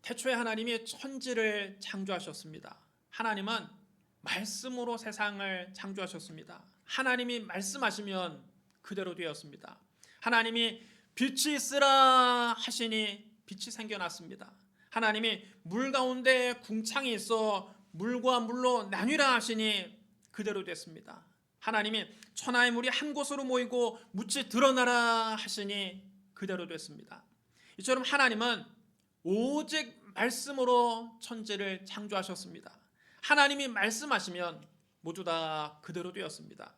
태초에 하나님이 천지를 창조하셨습니다. 하나님은 말씀으로 세상을 창조하셨습니다. 하나님이 말씀하시면 그대로 되었습니다. 하나님이 빛이 있으라 하시니 빛이 생겨났습니다. 하나님이 물 가운데 궁창이 있어 물과 물로 나뉘라 하시니 그대로 됐습니다. 하나님이 천하의 물이 한 곳으로 모이고 묻이 드러나라 하시니 그대로 됐습니다. 이처럼 하나님은 오직 말씀으로 천지를 창조하셨습니다. 하나님이 말씀하시면 모두 다 그대로 되었습니다.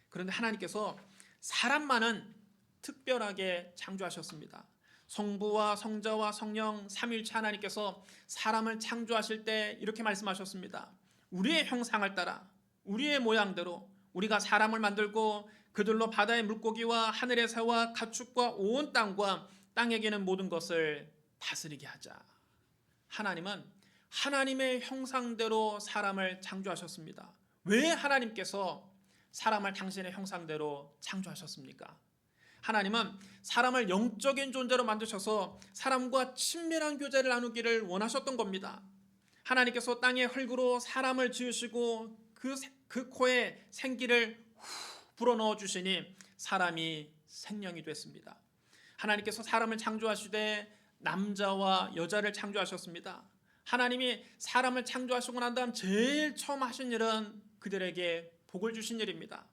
그런데 하나님께서 사람만은 특별하게 창조하셨습니다. 성부와 성자와 성령 삼위일체 하나님께서 사람을 창조하실 때 이렇게 말씀하셨습니다. 우리의 형상을 따라 우리의 모양대로 우리가 사람을 만들고 그들로 바다의 물고기와 하늘의 새와 가축과 온 땅과 땅에 기는 모든 것을 다스리게 하자. 하나님은 하나님의 형상대로 사람을 창조하셨습니다. 왜 하나님께서 사람을 당신의 형상대로 창조하셨습니까? 하나님은 사람을 영적인 존재로 만드셔서 사람과 친밀한 교제를 나누기를 원하셨던 겁니다. 하나님께서 땅의 흙으로 사람을 지으시고 그 코에 생기를 불어넣어 주시니 사람이 생명이 됐습니다. 하나님께서 사람을 창조하시되 남자와 여자를 창조하셨습니다. 하나님이 사람을 창조하시고 난 다음 제일 처음 하신 일은 그들에게 복을 주신 일입니다.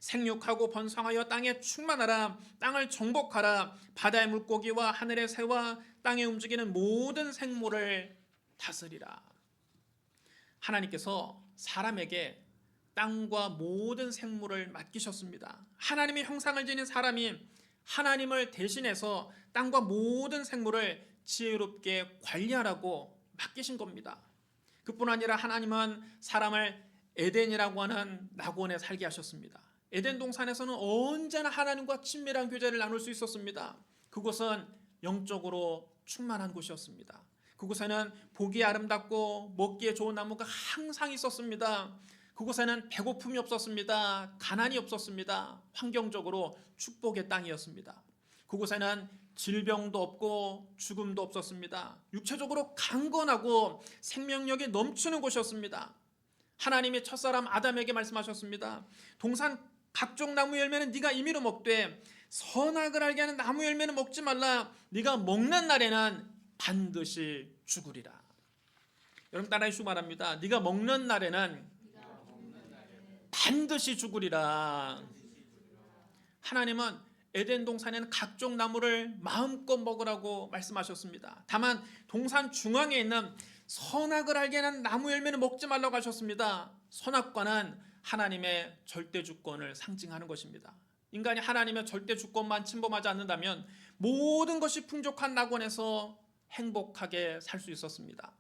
생육하고 번성하여 땅에 충만하라, 땅을 정복하라, 바다의 물고기와 하늘의 새와 땅에 움직이는 모든 생물을 다스리라. 하나님께서 사람에게 땅과 모든 생물을 맡기셨습니다. 하나님의 형상을 지닌 사람이 하나님을 대신해서 땅과 모든 생물을 지혜롭게 관리하라고 맡기신 겁니다. 그뿐 아니라 하나님은 사람을 에덴이라고 하는 낙원에 살게 하셨습니다. 에덴 동산에서는 언제나 하나님과 친밀한 교제를 나눌 수 있었습니다. 그곳은 영적으로 충만한 곳이었습니다. 그곳에는 보기 아름답고 먹기에 좋은 나무가 항상 있었습니다. 그곳에는 배고픔이 없었습니다. 가난이 없었습니다. 환경적으로 축복의 땅이었습니다. 그곳에는 질병도 없고 죽음도 없었습니다. 육체적으로 강건하고 생명력이 넘치는 곳이었습니다. 하나님이 첫사람 아담에게 말씀하셨습니다. 동산 각종 나무 열매는 네가 임의로 먹되 선악을 알게 하는 나무 열매는 먹지 말라. 네가 먹는 날에는 반드시 죽으리라. 여러분 따라해 주시기 바랍니다. 네가 먹는 날에는 반드시 죽으리라. 하나님은 에덴 동산에는 각종 나무를 마음껏 먹으라고 말씀하셨습니다. 다만 동산 중앙에 있는 선악을 알게 하는 나무 열매는 먹지 말라고 하셨습니다. 선악과는 하나님의 절대 주권을 상징하는 것입니다. 인간이 하나님의 절대 주권만 침범하지 않는다면 모든 것이 풍족한 낙원에서 행복하게 살 수 있었습니다.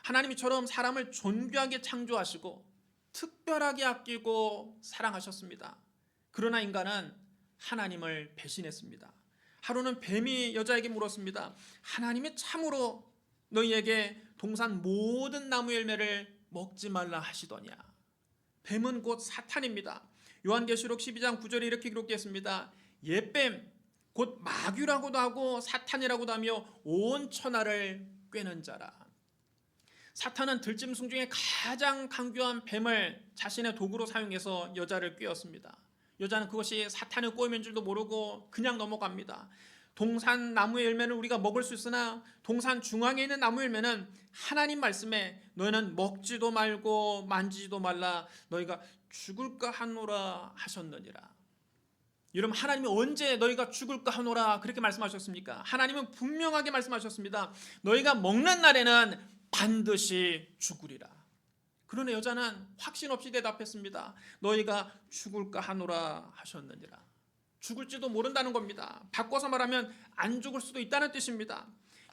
하나님이처럼 사람을 존귀하게 창조하시고 특별하게 아끼고 사랑하셨습니다. 그러나 인간은 하나님을 배신했습니다. 하루는 뱀이 여자에게 물었습니다. 하나님이 참으로 너희에게 동산 모든 나무 열매를 먹지 말라 하시더냐. 뱀은 곧 사탄입니다. 요한계시록 12장 9절에 이렇게 기록되어 옛뱀 곧 마귀라고도 하고 사탄이라고도 하며 온 천하를 꿰는 자라. 사탄은 들짐승 중에 가장 강교한 뱀을 자신의 도구로 사용해서 여자를 꿰었습니다. 여자는 그것이 사탄의 꼬임인 줄도 모르고 그냥 넘어갑니다. 동산 나무의 열매는 우리가 먹을 수 있으나 동산 중앙에 있는 나무 열매는 하나님 말씀에 너희는 먹지도 말고 만지지도 말라 너희가 죽을까 하노라 하셨느니라. 여러분 하나님이 언제 너희가 죽을까 하노라 그렇게 말씀하셨습니까? 하나님은 분명하게 말씀하셨습니다. 너희가 먹는 날에는 반드시 죽으리라. 그러나 여자는 확신 없이 대답했습니다. 너희가 죽을까 하노라 하셨느니라. 죽을지도 모른다는 겁니다. 바꿔서 말하면 안 죽을 수도 있다는 뜻입니다.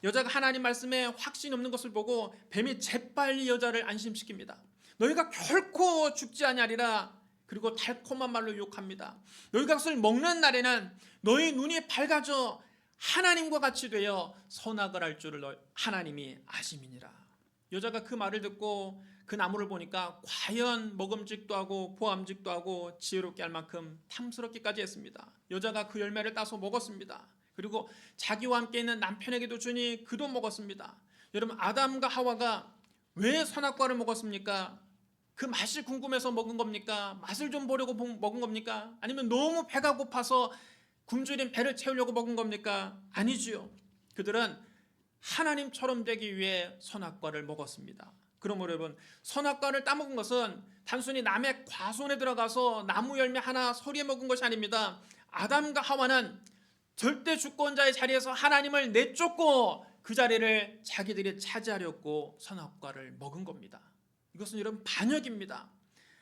여자가 하나님 말씀에 확신이 없는 것을 보고 뱀이 재빨리 여자를 안심시킵니다. 너희가 결코 죽지 아니하리라. 그리고 달콤한 말로 유혹합니다. 너희가 그것을 먹는 날에는 너희 눈이 밝아져 하나님과 같이 되어 선악을 알 줄을 하나님이 아심이니라. 여자가 그 말을 듣고 그 나무를 보니까 과연 먹음직도 하고 보암직도 하고 지혜롭게 할 만큼 탐스럽기까지 했습니다. 여자가 그 열매를 따서 먹었습니다. 그리고 자기와 함께 있는 남편에게도 주니 그도 먹었습니다. 여러분, 아담과 하와가 왜 선악과를 먹었습니까? 그 맛이 궁금해서 먹은 겁니까? 맛을 좀 보려고 먹은 겁니까? 아니면 너무 배가 고파서 굶주린 배를 채우려고 먹은 겁니까? 아니지요. 그들은 하나님처럼 되기 위해 선악과를 먹었습니다. 그러므로 여러분, 선악과를 따먹은 것은 단순히 남의 과손에 들어가서 나무 열매 하나 서리에 먹은 것이 아닙니다. 아담과 하와는 절대 주권자의 자리에서 하나님을 내쫓고 그 자리를 자기들이 차지하려고 선악과를 먹은 겁니다. 이것은 여러분 반역입니다.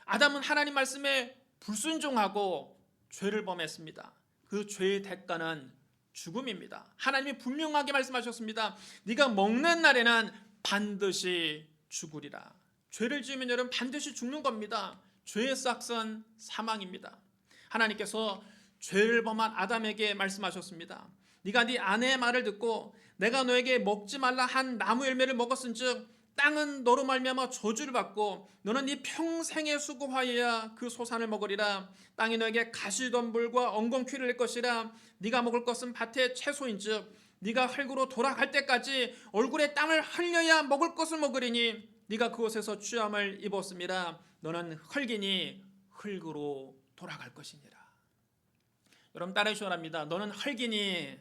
아담은 하나님 말씀에 불순종하고 죄를 범했습니다. 그 죄의 대가는 죽음입니다. 하나님이 분명하게 말씀하셨습니다. 네가 먹는 날에는 반드시 죽으리라. 죄를 지으면 여러분 반드시 죽는 겁니다. 죄의 싹은 사망입니다. 하나님께서 죄를 범한 아담에게 말씀하셨습니다. 네가 네 아내의 말을 듣고 내가 너에게 먹지 말라 한 나무 열매를 먹었은즉 땅은 너로 말미암아 저주를 받고 너는 네 평생의 수고하여야 그 소산을 먹으리라. 땅이 너에게 가시덤불과 엉겅퀴를 낼 것이라. 네가 먹을 것은 밭의 채소인즉 네가 흙으로 돌아갈 때까지 얼굴에 땀을 흘려야 먹을 것을 먹으리니 네가 그곳에서 취함을 입었음이라. 너는 흙이니 흙으로 돌아갈 것이니라. 여러분 따라해 주시랍니다. 너는 흙이니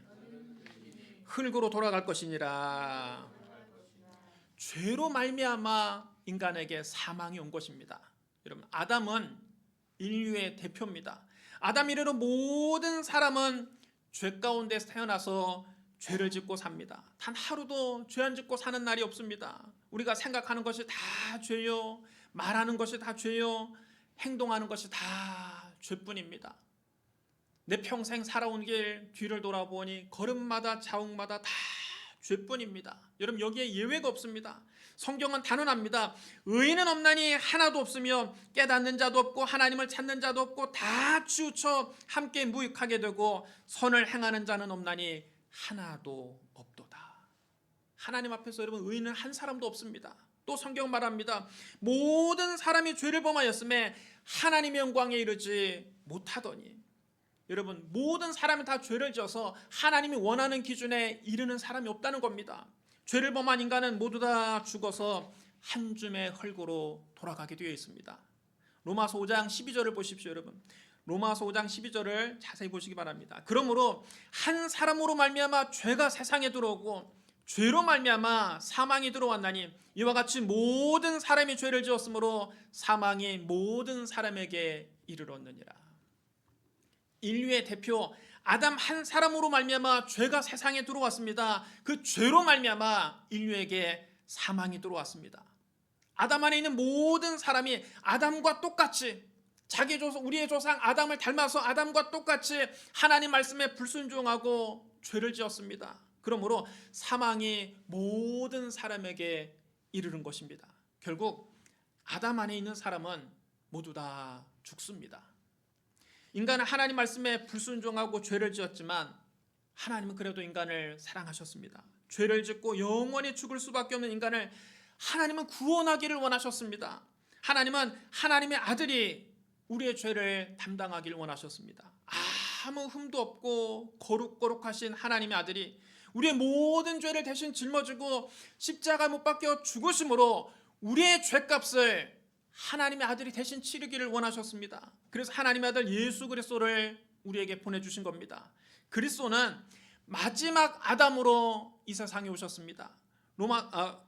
흙으로 돌아갈 것이니라. 죄로 말미암아 인간에게 사망이 온 것입니다. 여러분, 아담은 인류의 대표입니다. 아담 이래로 모든 사람은 죄 가운데 태어나서 죄를 짓고 삽니다. 단 하루도 죄 안 짓고 사는 날이 없습니다. 우리가 생각하는 것이 다 죄요, 말하는 것이 다 죄요, 행동하는 것이 다 죄뿐입니다. 내 평생 살아온 길 뒤를 돌아보니 걸음마다 자욱마다 다 죄뿐입니다. 여러분, 여기에 예외가 없습니다. 성경은 단언합니다. 의인은 없나니 하나도 없으며 깨닫는 자도 없고 하나님을 찾는 자도 없고 다 치우쳐 함께 무익하게 되고 선을 행하는 자는 없나니 하나도 없도다. 하나님 앞에서 여러분 의인은 한 사람도 없습니다. 또 성경 말합니다. 모든 사람이 죄를 범하였음에 하나님의 영광에 이르지 못하더니. 여러분, 모든 사람이 다 죄를 지어서 하나님이 원하는 기준에 이르는 사람이 없다는 겁니다. 죄를 범한 인간은 모두 다 죽어서 한 줌의 흙으로 돌아가게 되어 있습니다. 로마서 5장 12절을 보십시오. 여러분, 로마서 5장 12절을 자세히 보시기 바랍니다. 그러므로 한 사람으로 말미암아 죄가 세상에 들어오고 죄로 말미암아 사망이 들어왔나니 이와 같이 모든 사람이 죄를 지었으므로 사망이 모든 사람에게 이르렀느니라. 인류의 대표 아담 한 사람으로 말미암아 죄가 세상에 들어왔습니다. 그 죄로 말미암아 인류에게 사망이 들어왔습니다. 아담 안에 있는 모든 사람이 아담과 똑같이 자기 조상, 우리의 조상 아담을 닮아서 아담과 똑같이 하나님 말씀에 불순종하고 죄를 지었습니다. 그러므로 사망이 모든 사람에게 이르는 것입니다. 결국 아담 안에 있는 사람은 모두 다 죽습니다. 인간은 하나님 말씀에 불순종하고 죄를 지었지만 하나님은 그래도 인간을 사랑하셨습니다. 죄를 짓고 영원히 죽을 수밖에 없는 인간을 하나님은 구원하기를 원하셨습니다. 하나님은 하나님의 아들이 우리의 죄를 담당하기를 원하셨습니다. 아무 흠도 없고 거룩거룩하신 하나님의 아들이 우리의 모든 죄를 대신 짊어지고 십자가 못 박혀 죽으심으로 우리의 죄값을 하나님의 아들이 대신 치르기를 원하셨습니다. 그래서 하나님의 아들 예수 그리스도를 우리에게 보내주신 겁니다. 그리스도는 마지막 아담으로 이 세상에 오셨습니다.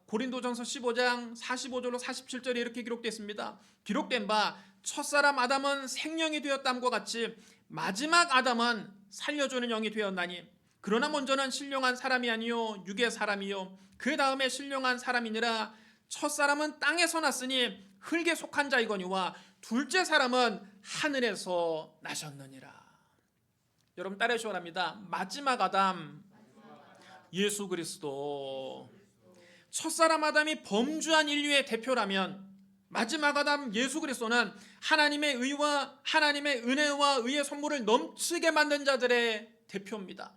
고린도전서 15장 45절로 47절에 이렇게 기록되어 있습니다. 기록된 바 첫사람 아담은 생명이 되었다함과 같이 마지막 아담은 살려주는 영이 되었나니 그러나 먼저는 신령한 사람이 아니요 육의 사람이요 그 다음에 신령한 사람이니라. 첫사람은 땅에서 났으니 흙에 속한 자이거니와 둘째 사람은 하늘에서 나셨느니라. 여러분 따라해 주시기 바랍니다. 마지막 아담 예수 그리스도. 첫사람 아담이 범죄한 인류의 대표라면 마지막 아담 예수 그리스도는 하나님의 의와 하나님의 은혜와 의의 선물을 넘치게 만든 자들의 대표입니다.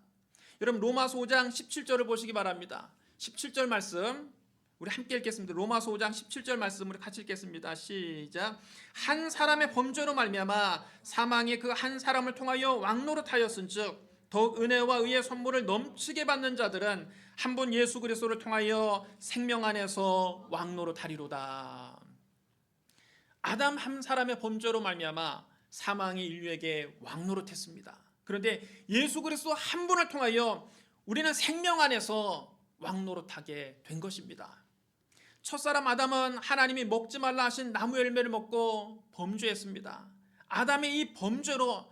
여러분 로마서 5장 17절을 보시기 바랍니다. 17절 말씀 우리 함께 읽겠습니다. 로마서 5장 17절 말씀을 같이 읽겠습니다. 시작. 한 사람의 범죄로 말미암아 사망이 그 한 사람을 통하여 왕노릇하였은즉 더욱 은혜와 의의 선물을 넘치게 받는 자들은 한 분 예수 그리스도를 통하여 생명 안에서 왕노릇하리로다. 아담 한 사람의 범죄로 말미암아 사망이 인류에게 왕노릇했습니다. 그런데 예수 그리스도 한 분을 통하여 우리는 생명 안에서 왕노릇하게 된 것입니다. 첫사람 아담은 하나님이 먹지 말라 하신 나무 열매를 먹고 범죄했습니다. 아담의 이 범죄로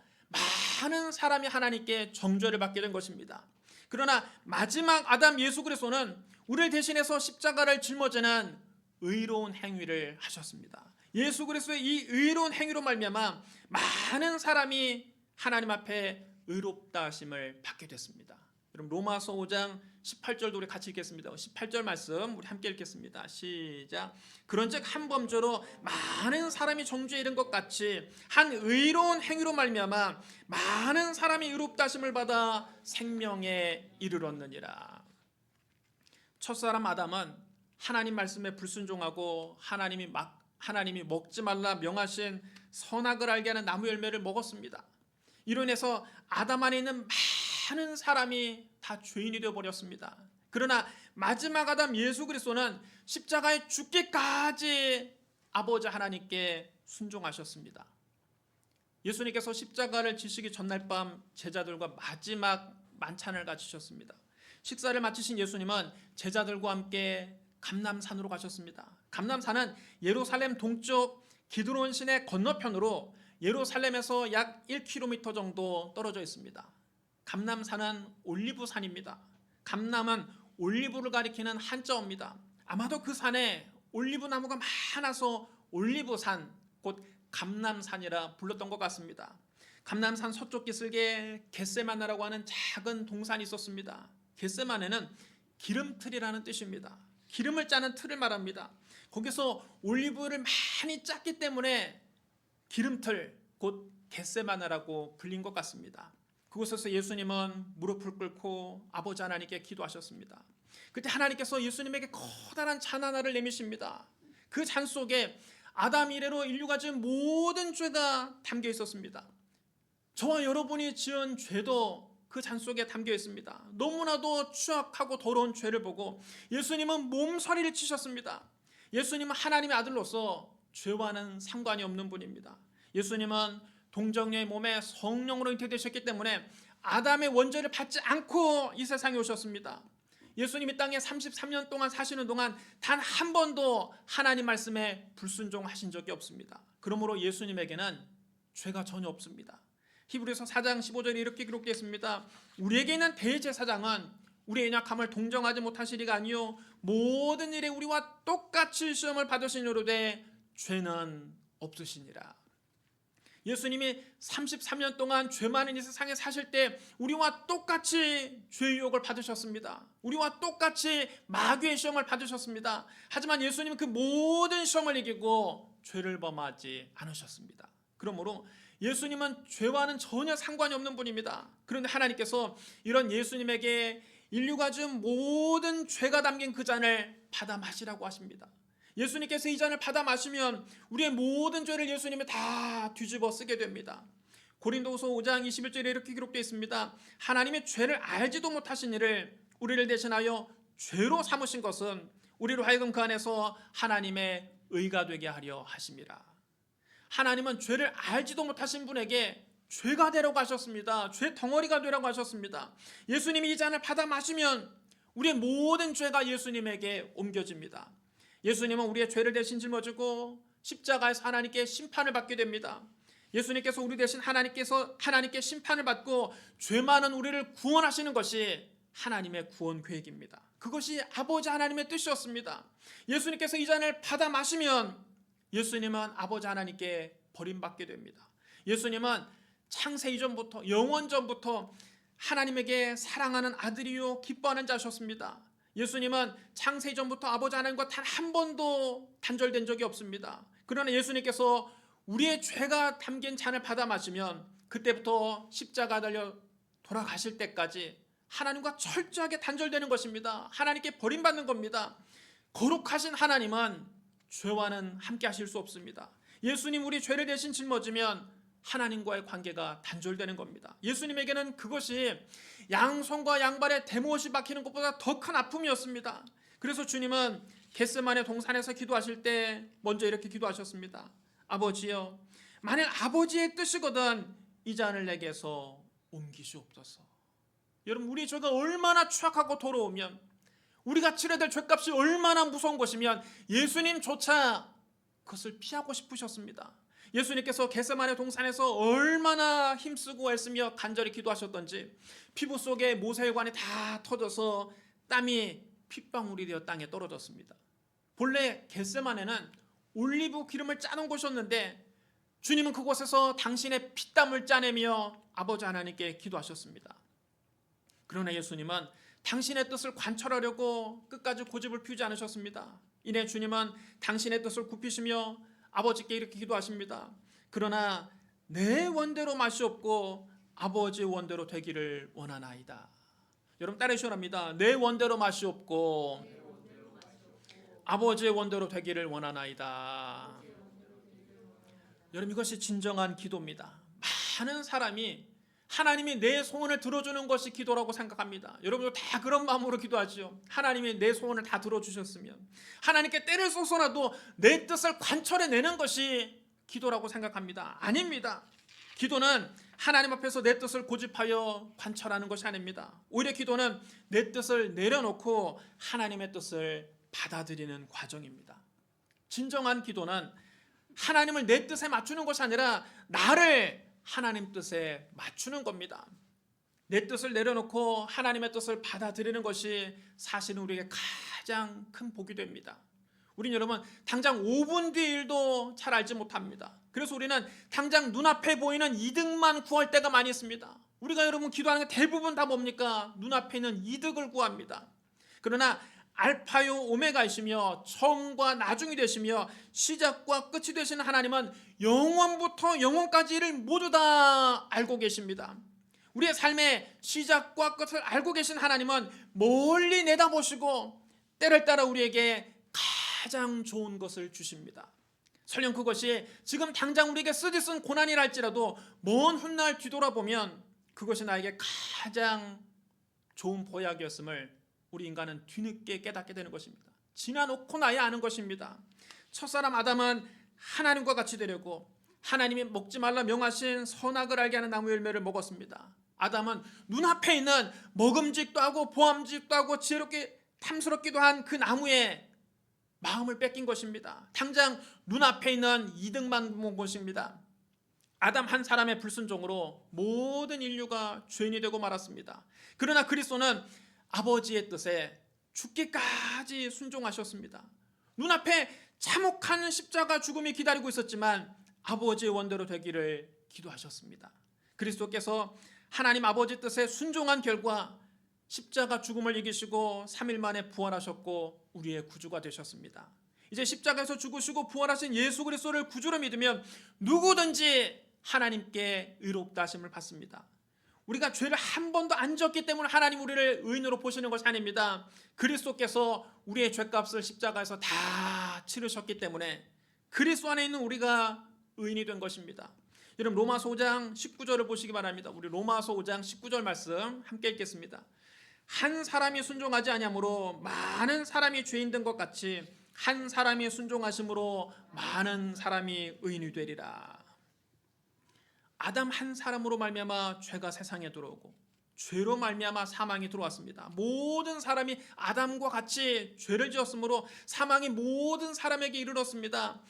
많은 사람이 하나님께 정죄를 받게 된 것입니다. 그러나 마지막 아담 예수 그리스도는 우리를 대신해서 십자가를 짊어지는 의로운 행위를 하셨습니다. 예수 그리스도의 이 의로운 행위로 말미암아 많은 사람이 하나님 앞에 의롭다 하심을 받게 됐습니다. 여러분 로마서 5장 18절도 우리 같이 읽겠습니다. 18절 말씀 우리 함께 읽겠습니다. 시작. 그런즉 한 범죄로 많은 사람이 정죄에 이른 것 같이 한 의로운 행위로 말미암아 많은 사람이 의롭다 하심을 받아 생명에 이르렀느니라. 첫사람 아담은 하나님 말씀에 불순종하고 하나님이 먹지 말라 명하신 선악을 알게 하는 나무 열매를 먹었습니다. 이로 인해서 아담 안에 있는 많은 사람이 다 죄인이 되어 버렸습니다. 그러나 마지막 아담 예수 그리스도는 십자가에 죽기까지 아버지 하나님께 순종하셨습니다. 예수님께서 십자가를 지시기 전날 밤 제자들과 마지막 만찬을 가지셨습니다. 식사를 마치신 예수님은 제자들과 함께 감람산으로 가셨습니다. 감람산은 예루살렘 동쪽 기드론 시내 건너편으로 예루살렘에서 약 1km 정도 떨어져 있습니다. 감람산은 올리브산입니다. 감람은 올리브를 가리키는 한자어입니다. 아마도 그 산에 올리브 나무가 많아서 올리브산, 곧 감람산이라 불렀던 것 같습니다. 감람산 서쪽 기슭에 겟세마네라고 하는 작은 동산이 있었습니다. 겟세마네는 기름틀이라는 뜻입니다. 기름을 짜는 틀을 말합니다. 거기서 올리브를 많이 짰기 때문에 기름틀, 곧 겟세마네라고 불린 것 같습니다. 그곳에서 예수님은 무릎을 꿇고 아버지 하나님께 기도하셨습니다. 그때 하나님께서 예수님에게 커다란 잔 하나를 내미십니다. 그 잔 속에 아담 이래로 인류가 지은 모든 죄가 담겨 있었습니다. 저와 여러분이 지은 죄도 그 잔 속에 담겨 있습니다. 너무나도 추악하고 더러운 죄를 보고 예수님은 몸서리를 치셨습니다. 예수님은 하나님의 아들로서 죄와는 상관이 없는 분입니다. 예수님은 동정녀의 몸에 성령으로 잉태되셨기 때문에 아담의 원죄를 받지 않고 이 세상에 오셨습니다. 예수님이 땅에 33년 동안 사시는 동안 단 한 번도 하나님 말씀에 불순종하신 적이 없습니다. 그러므로 예수님에게는 죄가 전혀 없습니다. 히브리서 4장 15절에 이렇게 기록되어 있습니다. 우리에게 있는 대제사장은 우리의 연약함을 동정하지 못하시리가 아니요 모든 일에 우리와 똑같이 시험을 받으시노로되 죄는 없으시니라. 예수님이 33년 동안 죄 많은 이 세상에 사실 때 우리와 똑같이 죄의 유혹을 받으셨습니다. 우리와 똑같이 마귀의 시험을 받으셨습니다. 하지만 예수님은 그 모든 시험을 이기고 죄를 범하지 않으셨습니다. 그러므로 예수님은 죄와는 전혀 상관이 없는 분입니다. 그런데 하나님께서 이런 예수님에게 인류가 지은 모든 죄가 담긴 그 잔을 받아 마시라고 하십니다. 예수님께서 이 잔을 받아 마시면 우리의 모든 죄를 예수님이 다 뒤집어 쓰게 됩니다. 고린도후서 5장 21절에 이렇게 기록되어 있습니다. 하나님의 죄를 알지도 못하신 이를 우리를 대신하여 죄로 삼으신 것은 우리로 하여금 그 안에서 하나님의 의가 되게 하려 하심이라. 하나님은 죄를 알지도 못하신 분에게 죄가 되라고 하셨습니다. 죄 덩어리가 되라고 하셨습니다. 예수님이 이 잔을 받아 마시면 우리의 모든 죄가 예수님에게 옮겨집니다. 예수님은 우리의 죄를 대신 짊어지고 십자가에서 하나님께 심판을 받게 됩니다. 예수님께서 우리 대신 하나님께 심판을 받고 죄 많은 우리를 구원하시는 것이 하나님의 구원 계획입니다. 그것이 아버지 하나님의 뜻이었습니다. 예수님께서 이 잔을 받아 마시면 예수님은 아버지 하나님께 버림받게 됩니다. 예수님은 창세 이전부터 영원 전부터 하나님에게 사랑하는 아들이요 기뻐하는 자셨습니다. 예수님은 창세 이전부터 아버지 하나님과 단 한 번도 단절된 적이 없습니다. 그러나 예수님께서 우리의 죄가 담긴 잔을 받아 마시면 그때부터 십자가 달려 돌아가실 때까지 하나님과 철저하게 단절되는 것입니다. 하나님께 버림받는 겁니다. 거룩하신 하나님은 죄와는 함께 하실 수 없습니다. 예수님 우리 죄를 대신 짊어지면 하나님과의 관계가 단절되는 겁니다. 예수님에게는 그것이 양손과 양발에 대못이 박히는 것보다 더 큰 아픔이었습니다. 그래서 주님은 겟세마네 동산에서 기도하실 때 먼저 이렇게 기도하셨습니다. 아버지여, 만일 아버지의 뜻이거든 이 잔을 내게서 옮기시옵소서. 여러분, 우리 죄가 얼마나 추악하고 더러우면, 우리가 치러야 될 죄값이 얼마나 무서운 것이면 예수님조차 그것을 피하고 싶으셨습니다. 예수님께서 겟세마네 동산에서 얼마나 힘쓰고 애쓰며 간절히 기도하셨던지 피부 속에 모세혈관이 다 터져서 땀이 핏방울이 되어 땅에 떨어졌습니다. 본래 겟세마네는 올리브 기름을 짜는 곳이었는데 주님은 그곳에서 당신의 피땀을 짜내며 아버지 하나님께 기도하셨습니다. 그러나 예수님은 당신의 뜻을 관철하려고 끝까지 고집을 피우지 않으셨습니다. 이내 주님은 당신의 뜻을 굽히시며 아버지께 이렇게 기도하십니다. 그러나 내 원대로 마시옵고 아버지의 원대로 되기를 원하나이다. 여러분 따라 시원합니다. 내 원대로 마시옵고 아버지의 원대로 되기를 원하나이다. 여러분, 이것이 진정한 기도입니다. 많은 사람이 하나님이 내 소원을 들어주는 것이 기도라고 생각합니다. 여러분도 다 그런 마음으로 기도하죠. 하나님이 내 소원을 다 들어주셨으면, 하나님께 때를 쏘서라도 내 뜻을 관철해내는 것이 기도라고 생각합니다. 아닙니다. 기도는 하나님 앞에서 내 뜻을 고집하여 관철하는 것이 아닙니다. 오히려 기도는 내 뜻을 내려놓고 하나님의 뜻을 받아들이는 과정입니다. 진정한 기도는 하나님을 내 뜻에 맞추는 것이 아니라 나를 하나님 뜻에 맞추는 겁니다. 내 뜻을 내려놓고 하나님의 뜻을 받아들이는 것이 사실은 우리에게 가장 큰 복이 됩니다. 우린 여러분 당장 5분 뒤의 일도 잘 알지 못합니다. 그래서 우리는 당장 눈앞에 보이는 이득만 구할 때가 많이 있습니다. 우리가 여러분 기도하는 게 대부분 다 뭡니까? 눈앞에 있는 이득을 구합니다. 그러나 알파요 오메가이시며 처음과 나중이 되시며 시작과 끝이 되시는 하나님은 영원부터 영원까지를 모두 다 알고 계십니다. 우리의 삶의 시작과 끝을 알고 계신 하나님은 멀리 내다보시고 때를 따라 우리에게 가장 좋은 것을 주십니다. 설령 그것이 지금 당장 우리에게 쓰디쓴 고난이랄지라도 먼 훗날 뒤돌아보면 그것이 나에게 가장 좋은 보약이었음을 우리 인간은 뒤늦게 깨닫게 되는 것입니다. 지나놓고 나야 아는 것입니다. 첫사람 아담은 하나님과 같이 되려고 하나님이 먹지 말라 명하신 선악을 알게 하는 나무 열매를 먹었습니다. 아담은 눈앞에 있는 먹음직도 하고 보암직도 하고 지혜롭게 탐스럽기도 한 그 나무에 마음을 뺏긴 것입니다. 당장 눈앞에 있는 이득만 본 것입니다. 아담 한 사람의 불순종으로 모든 인류가 죄인이 되고 말았습니다. 그러나 그리스도는 아버지의 뜻에 죽기까지 순종하셨습니다. 눈앞에 참혹한 십자가 죽음이 기다리고 있었지만 아버지의 원대로 되기를 기도하셨습니다. 그리스도께서 하나님 아버지 뜻에 순종한 결과 십자가 죽음을 이기시고 3일 만에 부활하셨고 우리의 구주가 되셨습니다. 이제 십자가에서 죽으시고 부활하신 예수 그리스도를 구주로 믿으면 누구든지 하나님께 의롭다 하심을 받습니다. 우리가 죄를 한 번도 안 졌기 때문에 하나님 우리를 의인으로 보시는 것이 아닙니다. 그리스도께서 우리의 죄값을 십자가에서 다 치르셨기 때문에 그리스도 안에 있는 우리가 의인이 된 것입니다. 여러분 로마서 5장 19절을 보시기 바랍니다. 우리 로마서 5장 19절 말씀 함께 읽겠습니다. 한 사람이 순종하지 아니하므로 많은 사람이 죄인 된 것 같이 한 사람이 순종하심으로 많은 사람이 의인이 되리라. 아담 한 사람으로 말미암아 죄가 세상에 들어오고 죄로 말미암아 사망이 들어왔습니다. 모든 사람이 아담과 같이 죄를 지었으므로 사망이 모든 사람에게 이르렀습니다.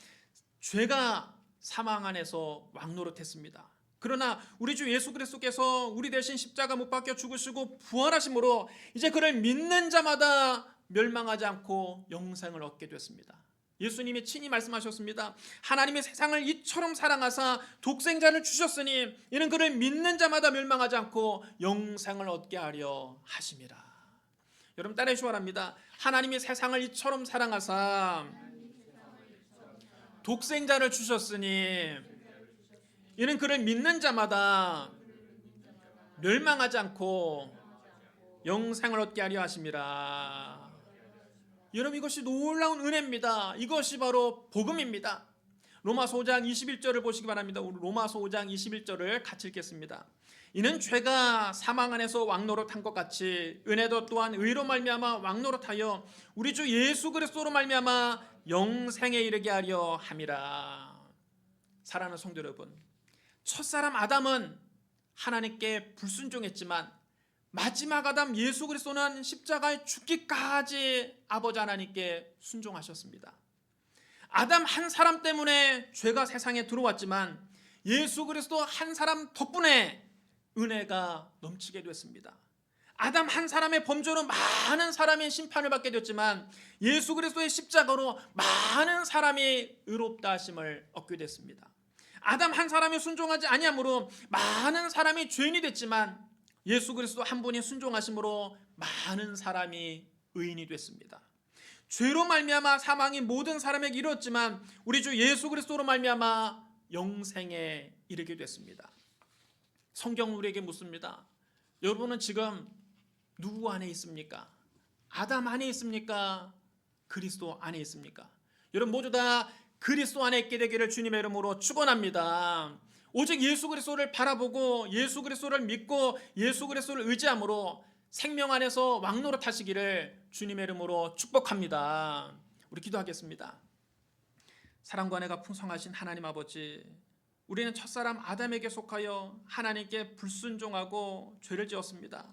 죄가 사망 안에서 왕노릇했습니다. 그러나 우리 주 예수 그리스도께서 우리 대신 십자가 못 박혀 죽으시고 부활하심으로 이제 그를 믿는 자마다 멸망하지 않고 영생을 얻게 됐습니다. 예수님이 친히 말씀하셨습니다. 하나님이 세상을 이처럼 사랑하사 독생자를 주셨으니 이는 그를 믿는 자마다 멸망하지 않고 영생을 얻게 하려 하심이라. 여러분 따라해 주시기 바랍니다. 하나님이 세상을 이처럼 사랑하사 독생자를 주셨으니 이는 그를 믿는 자마다 멸망하지 않고 영생을 얻게 하려 하심이라. 여러분 이것이 놀라운 은혜입니다. 이것이 바로 복음입니다. 로마서 5장 21절을 보시기 바랍니다. 우리 로마서 5장 21절을 같이 읽겠습니다. 이는 죄가 사망 안에서 왕노릇한 것 같이 은혜도 또한 의로 말미암아 왕노릇하여 우리 주 예수 그리스도로 말미암아 영생에 이르게 하려 함이라. 사랑하는 성도 여러분, 첫사람 아담은 하나님께 불순종했지만 마지막 아담 예수 그리스도는 십자가에 죽기까지 아버지 하나님께 순종하셨습니다. 아담 한 사람 때문에 죄가 세상에 들어왔지만 예수 그리스도 한 사람 덕분에 은혜가 넘치게 됐습니다. 아담 한 사람의 범죄로 많은 사람이 심판을 받게 됐지만 예수 그리스도의 십자가로 많은 사람이 의롭다 하심을 얻게 됐습니다. 아담 한 사람이 순종하지 아니함으로 많은 사람이 죄인이 됐지만 예수 그리스도 한 분이 순종하심으로 많은 사람이 의인이 됐습니다. 죄로 말미암아 사망이 모든 사람에게 이르렀지만 우리 주 예수 그리스도로 말미암아 영생에 이르게 됐습니다. 성경은 우리에게 묻습니다. 여러분은 지금 누구 안에 있습니까? 아담 안에 있습니까? 그리스도 안에 있습니까? 여러분 모두 다 그리스도 안에 있게 되기를 주님의 이름으로 축원합니다. 오직 예수 그리스도를 바라보고 예수 그리스도를 믿고 예수 그리스도를 의지함으로 생명 안에서 왕노릇하시기를 주님의 이름으로 축복합니다. 우리 기도하겠습니다. 사랑과 은혜가 풍성하신 하나님 아버지, 우리는 첫사람 아담에게 속하여 하나님께 불순종하고 죄를 지었습니다.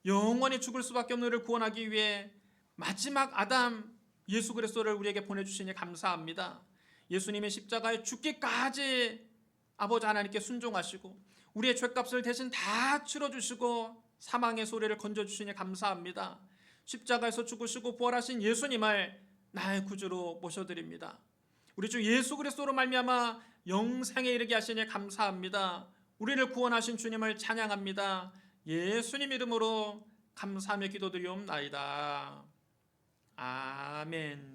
영원히 죽을 수밖에 없는 우리를 구원하기 위해 마지막 아담 예수 그리스도를 우리에게 보내주시니 감사합니다. 예수님의 십자가에 죽기까지 아버지 하나님께 순종하시고 우리의 죄값을 대신 다 치러주시고 사망의 소리를 건져주시니 감사합니다. 십자가에서 죽으시고 부활하신 예수님을 나의 구주로 모셔드립니다. 우리 주 예수 그리스도로 말미암아 영생에 이르게 하시니 감사합니다. 우리를 구원하신 주님을 찬양합니다. 예수님 이름으로 감사하며 기도드리옵나이다. 아멘.